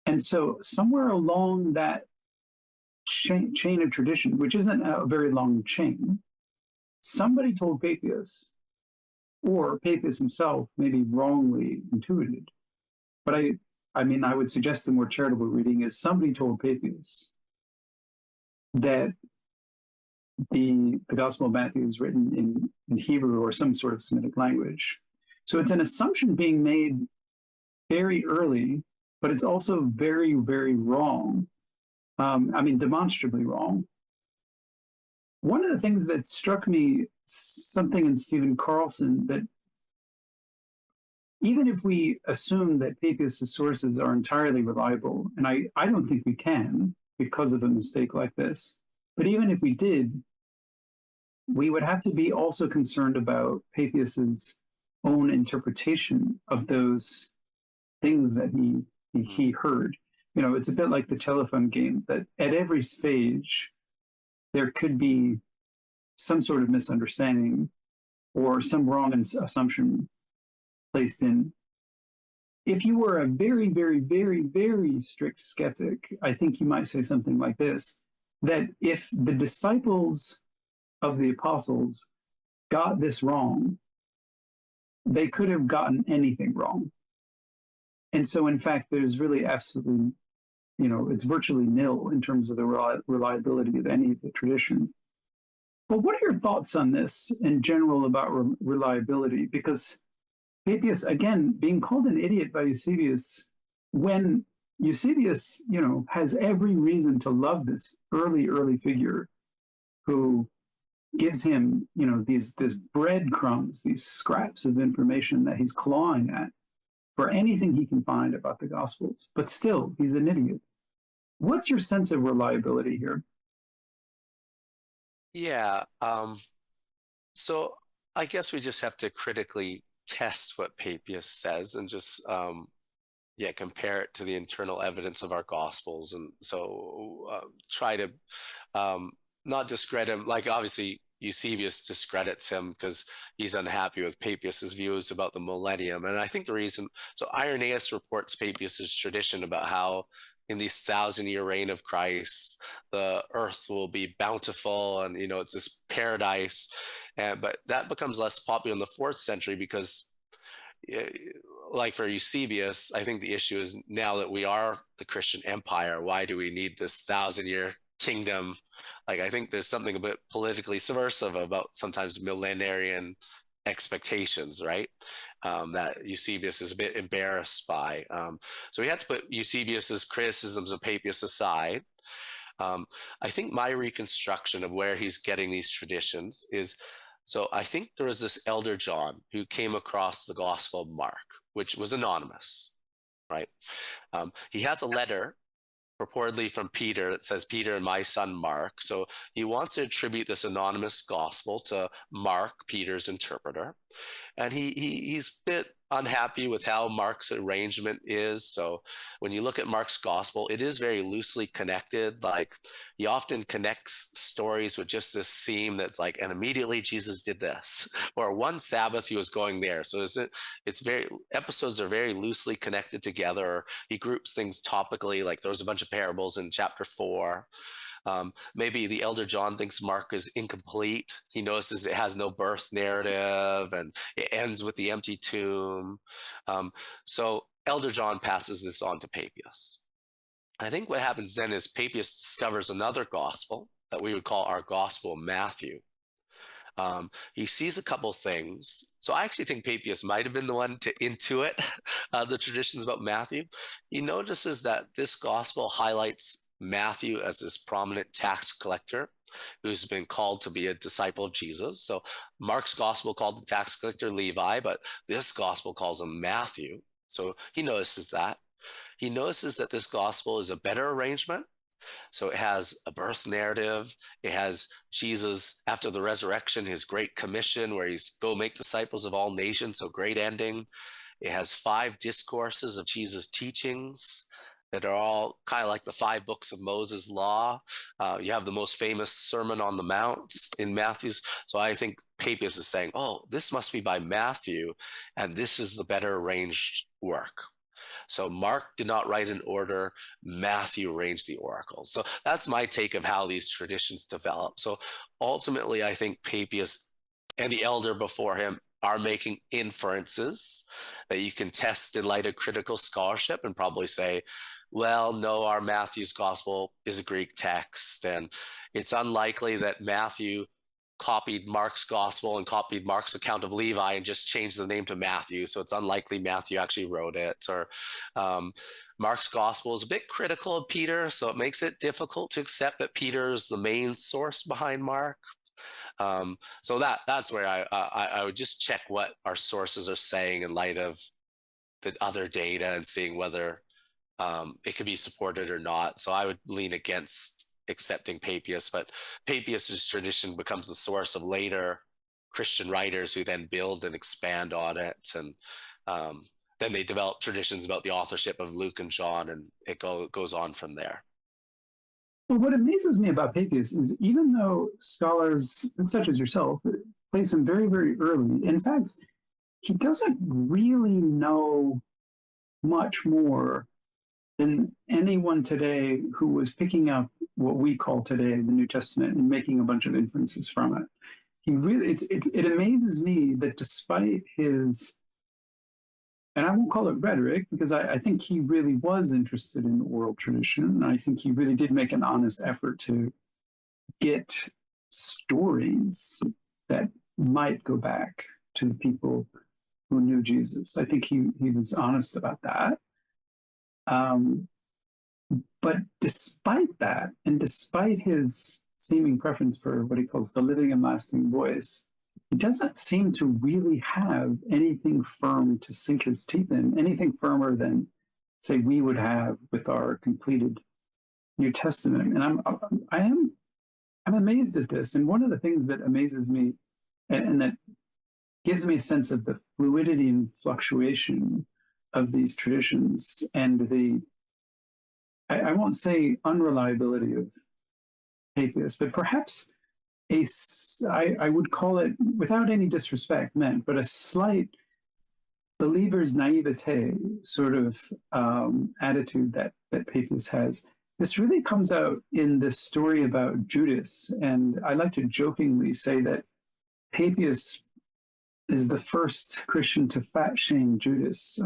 Speaker 1: And so somewhere along that chain of tradition, which isn't a very long chain, somebody told Papias, or Papias himself maybe wrongly intuited. But I mean, I would suggest a more charitable reading is somebody told Papias that the Gospel of Matthew is written in Hebrew or some sort of Semitic language. So it's an assumption being made very early, but it's also very, very wrong. I mean, demonstrably wrong. One of the things that struck me, something in Stephen Carlson, that even if we assume that Papias' sources are entirely reliable, and I don't think we can because of a mistake like this, but even if we did, we would have to be also concerned about Papias' own interpretation of those things that he heard. You know, it's a bit like the telephone game, that at every stage there could be some sort of misunderstanding or some wrong assumption placed in. If you were a very, very, very, very strict skeptic, I think you might say something like this, that if the disciples of the apostles got this wrong, they could have gotten anything wrong. And so, in fact, there's really absolutely, you know, it's virtually nil in terms of the reliability of any of the tradition. But what are your thoughts on this in general about reliability? Because Papias, again, being called an idiot by Eusebius, when Eusebius, you know, has every reason to love this early figure who gives him, you know, these breadcrumbs, these scraps of information that he's clawing at for anything he can find about the Gospels. But still, he's an idiot. What's your sense of reliability here?
Speaker 2: Yeah. So I guess we just have to critically test what Papias says and just compare it to the internal evidence of our Gospels, and so try to not discredit him. Like, obviously Eusebius discredits him because he's unhappy with Papias's views about the millennium, and I think the reason, so Irenaeus reports Papias's tradition about how in this 1,000-year reign of Christ, the earth will be bountiful, and you know, it's this paradise. But that becomes less popular in the 4th century because, like for Eusebius, I think the issue is now that we are the Christian empire, why do we need this 1,000-year kingdom? Like, I think there's something a bit politically subversive about sometimes millenarian expectations, right? That Eusebius is a bit embarrassed by. So we had to put Eusebius's criticisms of Papias aside. I think my reconstruction of where he's getting these traditions is, so I think there was this elder John who came across the Gospel of Mark, which was anonymous, right? He has a letter purportedly from Peter that says, Peter and my son Mark. So he wants to attribute this anonymous gospel to Mark, Peter's interpreter. And he's a bit unhappy with how Mark's arrangement is. So when you look at Mark's gospel, it is very loosely connected. Like, he often connects stories with just this theme that's like, and immediately Jesus did this, or one Sabbath he was going there. So it's very, episodes are very loosely connected together. He groups things topically, like there was a bunch of parables in chapter 4. Maybe the elder John thinks Mark is incomplete. He notices it has no birth narrative and it ends with the empty tomb. So elder John passes this on to Papias. I think what happens then is Papias discovers another gospel that we would call our Gospel of Matthew. He sees a couple things. So I actually think Papias might have been the one to intuit the traditions about Matthew. He notices that this gospel highlights Matthew as this prominent tax collector who's been called to be a disciple of Jesus. So Mark's gospel called the tax collector Levi, but this gospel calls him Matthew. So he notices that. He notices that this gospel is a better arrangement. So it has a birth narrative. It has Jesus after the resurrection, his great commission where he's go make disciples of all nations. So great ending. It has 5 discourses of Jesus' teachings that are all kind of like the 5 books of Moses' law. You have the most famous Sermon on the Mount in Matthew's. So I think Papias is saying, oh, this must be by Matthew, and this is the better arranged work. So Mark did not write an order, Matthew arranged the oracles. So that's my take of how these traditions develop. So ultimately, I think Papias and the elder before him are making inferences that you can test in light of critical scholarship and probably say, well, no, our Matthew's gospel is a Greek text, and it's unlikely that Matthew copied Mark's gospel and copied Mark's account of Levi and just changed the name to Matthew. So it's unlikely Matthew actually wrote it. Or Mark's gospel is a bit critical of Peter, so it makes it difficult to accept that Peter is the main source behind Mark. So that's where I would just check what our sources are saying in light of the other data and seeing whether it could be supported or not. So I would lean against accepting Papias, but Papias's tradition becomes the source of later Christian writers who then build and expand on it, and then they develop traditions about the authorship of Luke and John, and it goes on from there.
Speaker 1: Well, what amazes me about Papias is even though scholars such as yourself place him very, very early, in fact, he doesn't really know much more than anyone today who was picking up what we call today the New Testament and making a bunch of inferences from it. He really, it amazes me that despite his, and I won't call it rhetoric, because I think he really was interested in the oral tradition. And I think he really did make an honest effort to get stories that might go back to the people who knew Jesus. I think he was honest about that. But despite that, and despite his seeming preference for what he calls the living and lasting voice, he doesn't seem to really have anything firm to sink his teeth in, anything firmer than, say, we would have with our completed New Testament. And I'm amazed at this. And one of the things that amazes me and that gives me a sense of the fluidity and fluctuation of these traditions and the, I won't say unreliability of Papias, but perhaps I would call it, without any disrespect meant, but a slight believer's naivete sort of attitude that Papias has. This really comes out in this story about Judas, and I like to jokingly say that Papias is the first Christian to fat shame Judas.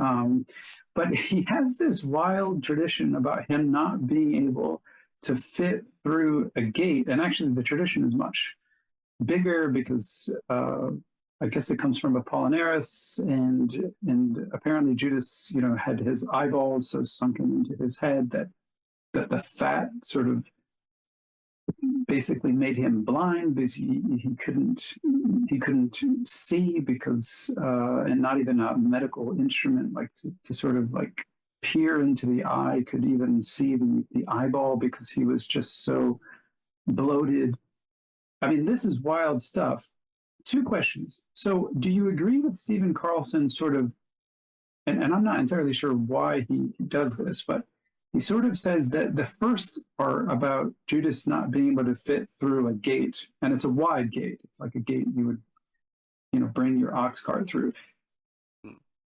Speaker 1: But he has this wild tradition about him not being able to fit through a gate. And actually, the tradition is much bigger because I guess it comes from Apollinaris, and apparently Judas, had his eyeballs so sunken into his head that the fat sort of basically made him blind because he couldn't see because and not even a medical instrument like to sort of like peer into the eye could even see the eyeball because he was just so bloated. I mean, this is wild stuff. Two questions. So do you agree with Stephen Carlson sort of, and I'm not entirely sure why he does this, but he sort of says that the first part about Judas not being able to fit through a gate, and it's a wide gate. It's like a gate you would, bring your ox cart through.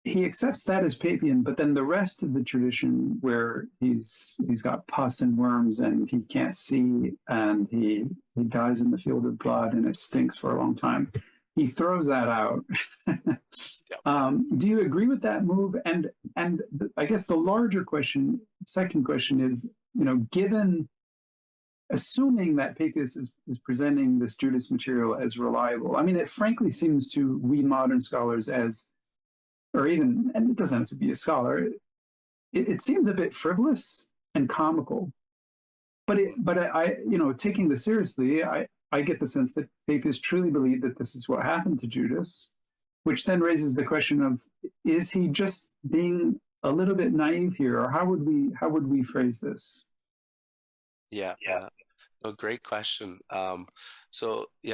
Speaker 1: He accepts that as Papian, but then the rest of the tradition where he's got pus and worms and he can't see and he dies in the field of blood and it stinks for a long time, he throws that out. Do you agree with that move? And I guess the larger question, second question is, assuming that Papias is presenting this Judas material as reliable, I mean, it frankly seems to we modern scholars as, or even, and it doesn't have to be a scholar, it seems a bit frivolous and comical. But I taking this seriously, I get the sense that Papias truly believed that this is what happened to Judas, which then raises the question of, is he just being a little bit naive here, or how would we phrase this?
Speaker 2: Yeah. A great question.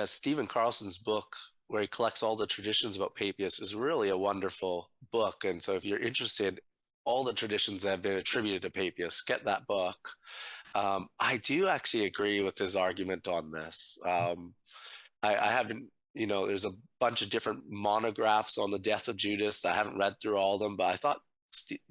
Speaker 2: Stephen Carlson's book, where he collects all the traditions about Papias, is really a wonderful book. And so if you're interested, all the traditions that have been attributed to Papias, get that book. I do actually agree with his argument on this. I haven't, there's a bunch of different monographs on the death of Judas. I haven't read through all of them, but I thought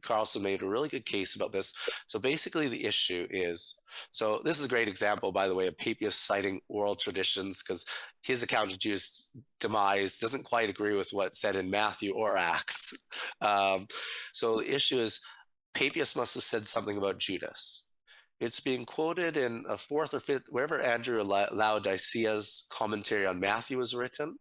Speaker 2: Carlson made a really good case about this. So basically, the issue is, so this is a great example, by the way, of Papias citing oral traditions, because his account of Judas' demise doesn't quite agree with what's said in Matthew or Acts. Um, so the issue is, Papias must have said something about Judas. It's being quoted in a fourth or fifth, wherever Andrew Laodicea's commentary on Matthew is written.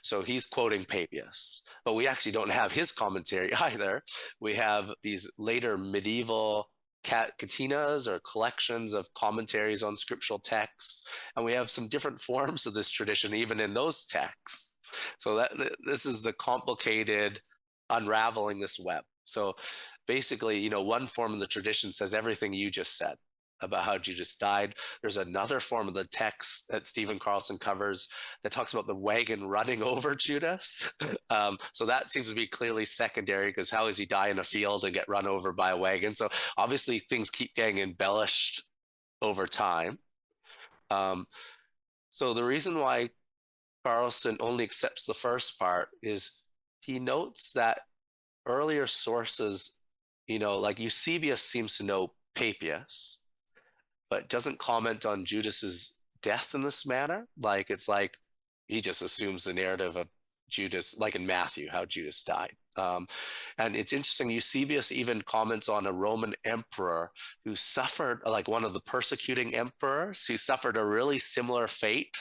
Speaker 2: So he's quoting Papias, but we actually don't have his commentary either. We have these later medieval catinas or collections of commentaries on scriptural texts, and we have some different forms of this tradition even in those texts. So that this is the complicated unraveling this web. So basically, one form of the tradition says everything you just said about how Judas died. There's another form of the text that Stephen Carlson covers that talks about the wagon running over Judas. So that seems to be clearly secondary, because how does he die in a field and get run over by a wagon? So obviously things keep getting embellished over time. So the reason why Carlson only accepts the first part is he notes that earlier sources, like Eusebius seems to know Papias, but doesn't comment on Judas's death in this manner. Like, it's like he just assumes the narrative of Judas, like in Matthew, how Judas died. And it's interesting, Eusebius even comments on a Roman emperor who suffered, like one of the persecuting emperors, who suffered a really similar fate,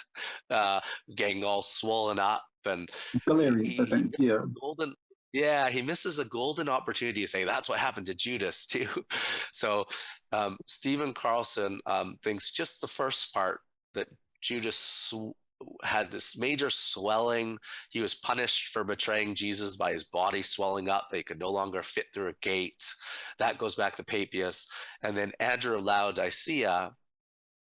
Speaker 2: getting all swollen up. And
Speaker 1: Galerius, I think. Yeah.
Speaker 2: golden yeah, he misses a golden opportunity to say that's what happened to Judas too. So Stephen Carlson thinks just the first part, that Judas had this major swelling. He was punished for betraying Jesus by his body swelling up. They could no longer fit through a gate. That goes back to Papias. And then Andrew Laodicea,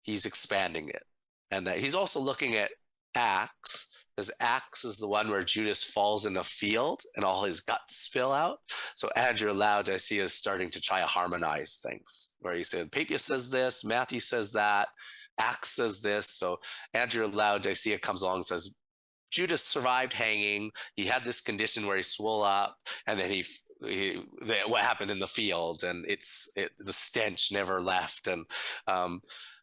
Speaker 2: he's expanding it. And that he's also looking at Acts, because Acts is the one where Judas falls in the field and all his guts spill out. So Andrew Laodicea is starting to try to harmonize things, where he said Papias says this, Matthew says that, Acts says this. So Andrew Laodicea comes along and says Judas survived hanging. He had this condition where he swole up, and then what happened in the field, and the stench never left. And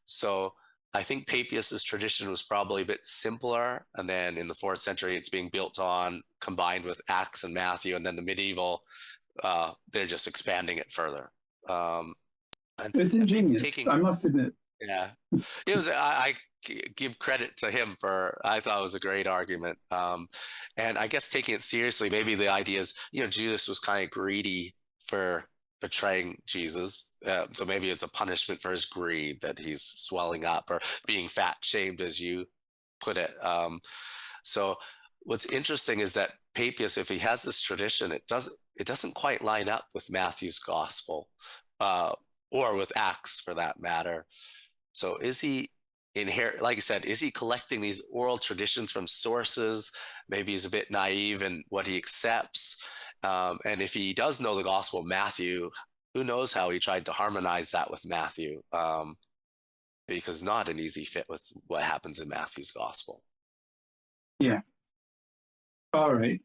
Speaker 2: so I think Papias's tradition was probably a bit simpler, and then in the 4th century, it's being built on, combined with Acts and Matthew, and then the medieval, they're just expanding it further. And
Speaker 1: It's ingenious, I must admit.
Speaker 2: Yeah, it was. I give credit to him for. I thought it was a great argument. And I guess taking it seriously, maybe the idea is, Judas was kind of greedy for betraying Jesus. So maybe it's a punishment for his greed that he's swelling up or being fat shamed, as you put it. So what's interesting is that Papias, if he has this tradition, it doesn't quite line up with Matthew's gospel, or with Acts for that matter. So is he like I said, is he collecting these oral traditions from sources? Maybe he's a bit naive in what he accepts. And if he does know the gospel of Matthew, who knows how he tried to harmonize that with Matthew, because not an easy fit with what happens in Matthew's gospel.
Speaker 1: Yeah. All right.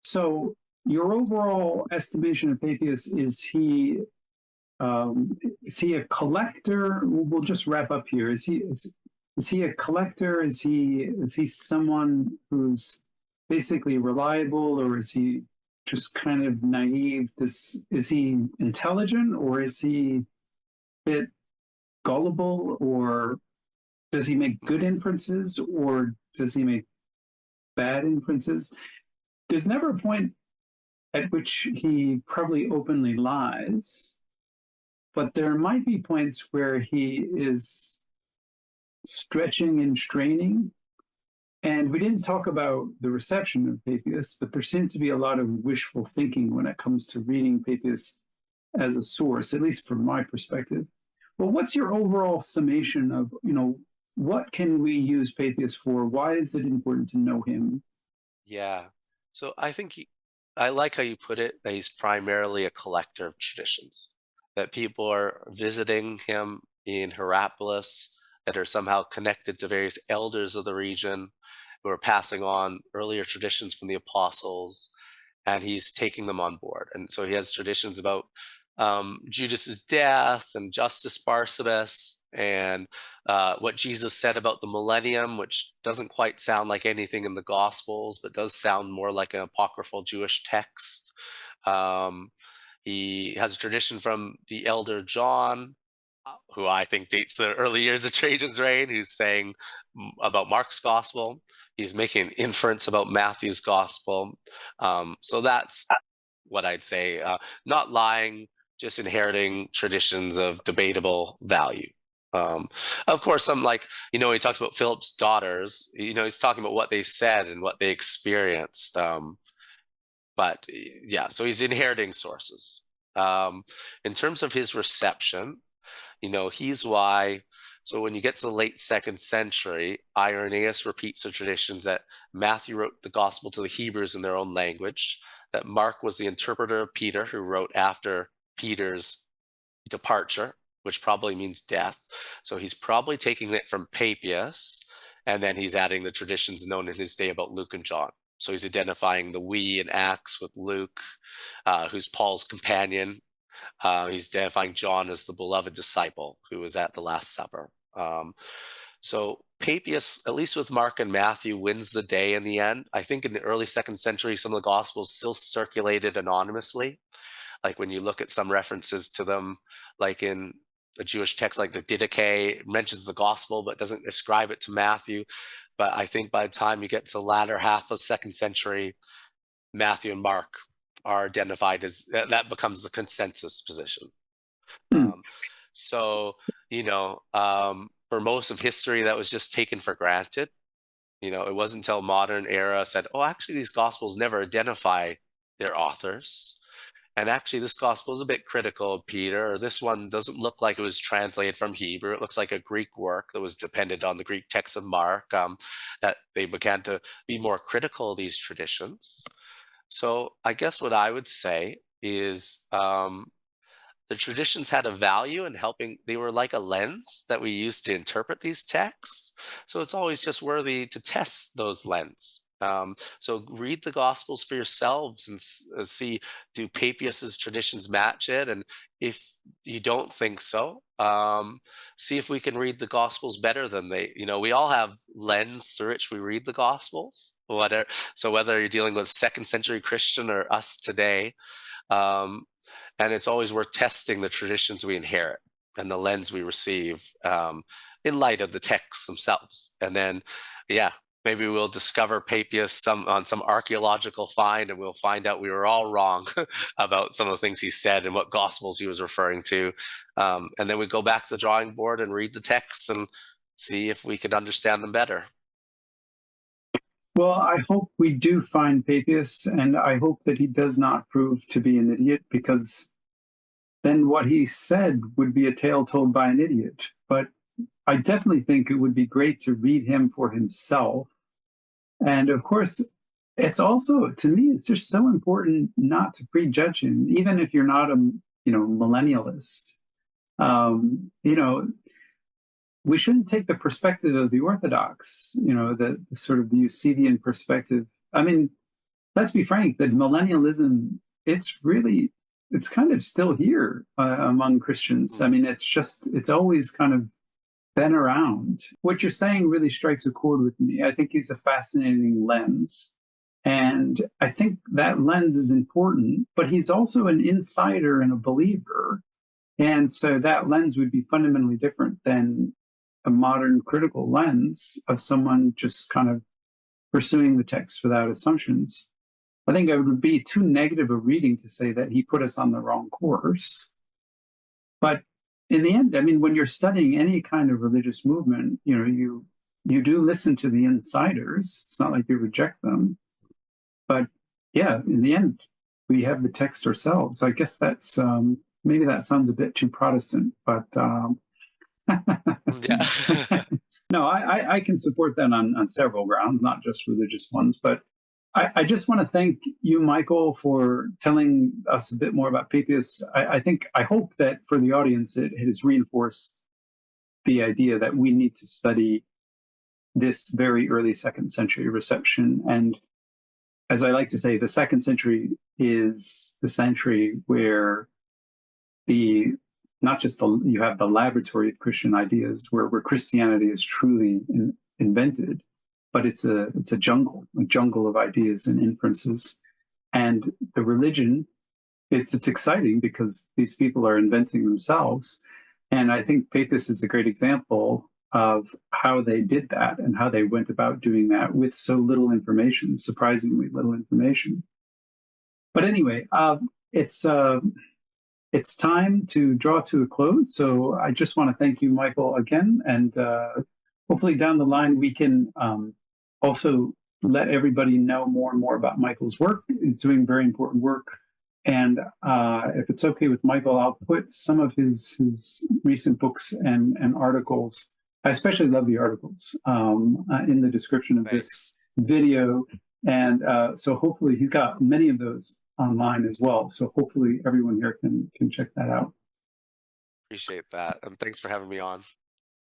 Speaker 1: So your overall estimation of Papias, is he a collector? We'll just wrap up here. Is he a collector? Is he someone who's basically reliable, or is he just kind of naive? Is he intelligent, or is he a bit gullible, or does he make good inferences, or does he make bad inferences? There's never a point at which he probably openly lies, but there might be points where he is stretching and straining. And we didn't talk about the reception of Papias, but there seems to be a lot of wishful thinking when it comes to reading Papias as a source, at least from my perspective. Well, what's your overall summation of, what can we use Papias for? Why is it important to know him?
Speaker 2: Yeah. So I think I like how you put it, that he's primarily a collector of traditions, that people are visiting him in Hierapolis that are somehow connected to various elders of the region who are passing on earlier traditions from the apostles. and he's taking them on board. And so he has traditions about Judas's death and Justus Barsabas and what Jesus said about the millennium, which doesn't quite sound like anything in the Gospels, but does sound more like an apocryphal Jewish text. He has a tradition from the elder John, who I think dates the early years of Trajan's reign, who's saying about Mark's gospel. He's making an inference about Matthew's gospel. So that's what I'd say. Not lying, just inheriting traditions of debatable value. Of course, some like, he talks about Philip's daughters, he's talking about what they said and what they experienced. But yeah, so he's inheriting sources. In terms of his reception, he's why. So when you get to the late 2nd century, Irenaeus repeats the traditions that Matthew wrote the gospel to the Hebrews in their own language, that Mark was the interpreter of Peter, who wrote after Peter's departure, which probably means death. So he's probably taking it from Papias, and then he's adding the traditions known in his day about Luke and John. So he's identifying the we in Acts with Luke, who's Paul's companion. He's identifying John as the beloved disciple who was at the Last Supper. So Papias, at least with Mark and Matthew, wins the day in the end. I think in the early 2nd century, some of the Gospels still circulated anonymously. Like when you look at some references to them, like in a Jewish text like the Didache, it mentions the Gospel but doesn't ascribe it to Matthew. But I think by the time you get to the latter half of 2nd century, Matthew and Mark are identified as, that becomes the consensus position. So, for most of history, that was just taken for granted. It wasn't until modern era said, oh, actually, these Gospels never identify their authors. And actually, this Gospel is a bit critical of Peter. Or this one doesn't look like it was translated from Hebrew. It looks like a Greek work that was dependent on the Greek text of Mark, that they began to be more critical of these traditions. So I guess what I would say is the traditions had a value in helping. They were like a lens that we used to interpret these texts. So it's always just worthy to test those lenses. So read the Gospels for yourselves and see, do Papias's traditions match it? And if you don't think so, see if we can read the Gospels better than they. We all have lens through which we read the Gospels. So whether you're dealing with 2nd century Christian or us today, and it's always worth testing the traditions we inherit and the lens we receive in light of the texts themselves. And then, maybe we'll discover Papias on some archaeological find, and we'll find out we were all wrong about some of the things he said and what Gospels he was referring to. And then we go back to the drawing board and read the texts and see if we could understand them better.
Speaker 1: Well, I hope we do find Papias, and I hope that he does not prove to be an idiot, because then what he said would be a tale told by an idiot. But I definitely think it would be great to read him for himself. And of course, it's also, to me, it's just so important not to prejudge him, even if you're not a millennialist. We shouldn't take the perspective of the Orthodox, the sort of the Eusebian perspective. I mean, let's be frank, that millennialism, it's kind of still here among Christians. I mean, it's always kind of been around. What you're saying really strikes a chord with me. I think it's a fascinating lens. And I think that lens is important, but he's also an insider and a believer. And so that lens would be fundamentally different than a modern critical lens of someone just kind of pursuing the text without assumptions. I think it would be too negative a reading to say that he put us on the wrong course. But in the end, I mean, when you're studying any kind of religious movement, you do listen to the insiders. It's not like you reject them. But yeah, in the end, we have the text ourselves. I guess that's maybe that sounds a bit too Protestant, but no, I can support that on several grounds, not just religious ones. But I just want to thank you, Michael, for telling us a bit more about Papias. I hope that for the audience, it has reinforced the idea that we need to study this very early 2nd century reception. And as I like to say, the 2nd century is the century where the not just you have the laboratory of Christian ideas where Christianity is truly invented, but it's a jungle of ideas and inferences. And the religion, it's exciting because these people are inventing themselves. And I think Papias is a great example of how they did that and how they went about doing that with so little information, surprisingly little information. But anyway, it's time to draw to a close. So I just want to thank you, Michael, again. And hopefully down the line, we can also let everybody know more and more about Michael's work. He's doing very important work. And if it's okay with Michael, I'll put some of his recent books and articles. I especially love the articles in the description of this video. And so hopefully he's got many of those online as well. So hopefully everyone here can check that out.
Speaker 2: Appreciate that. And thanks for having me on.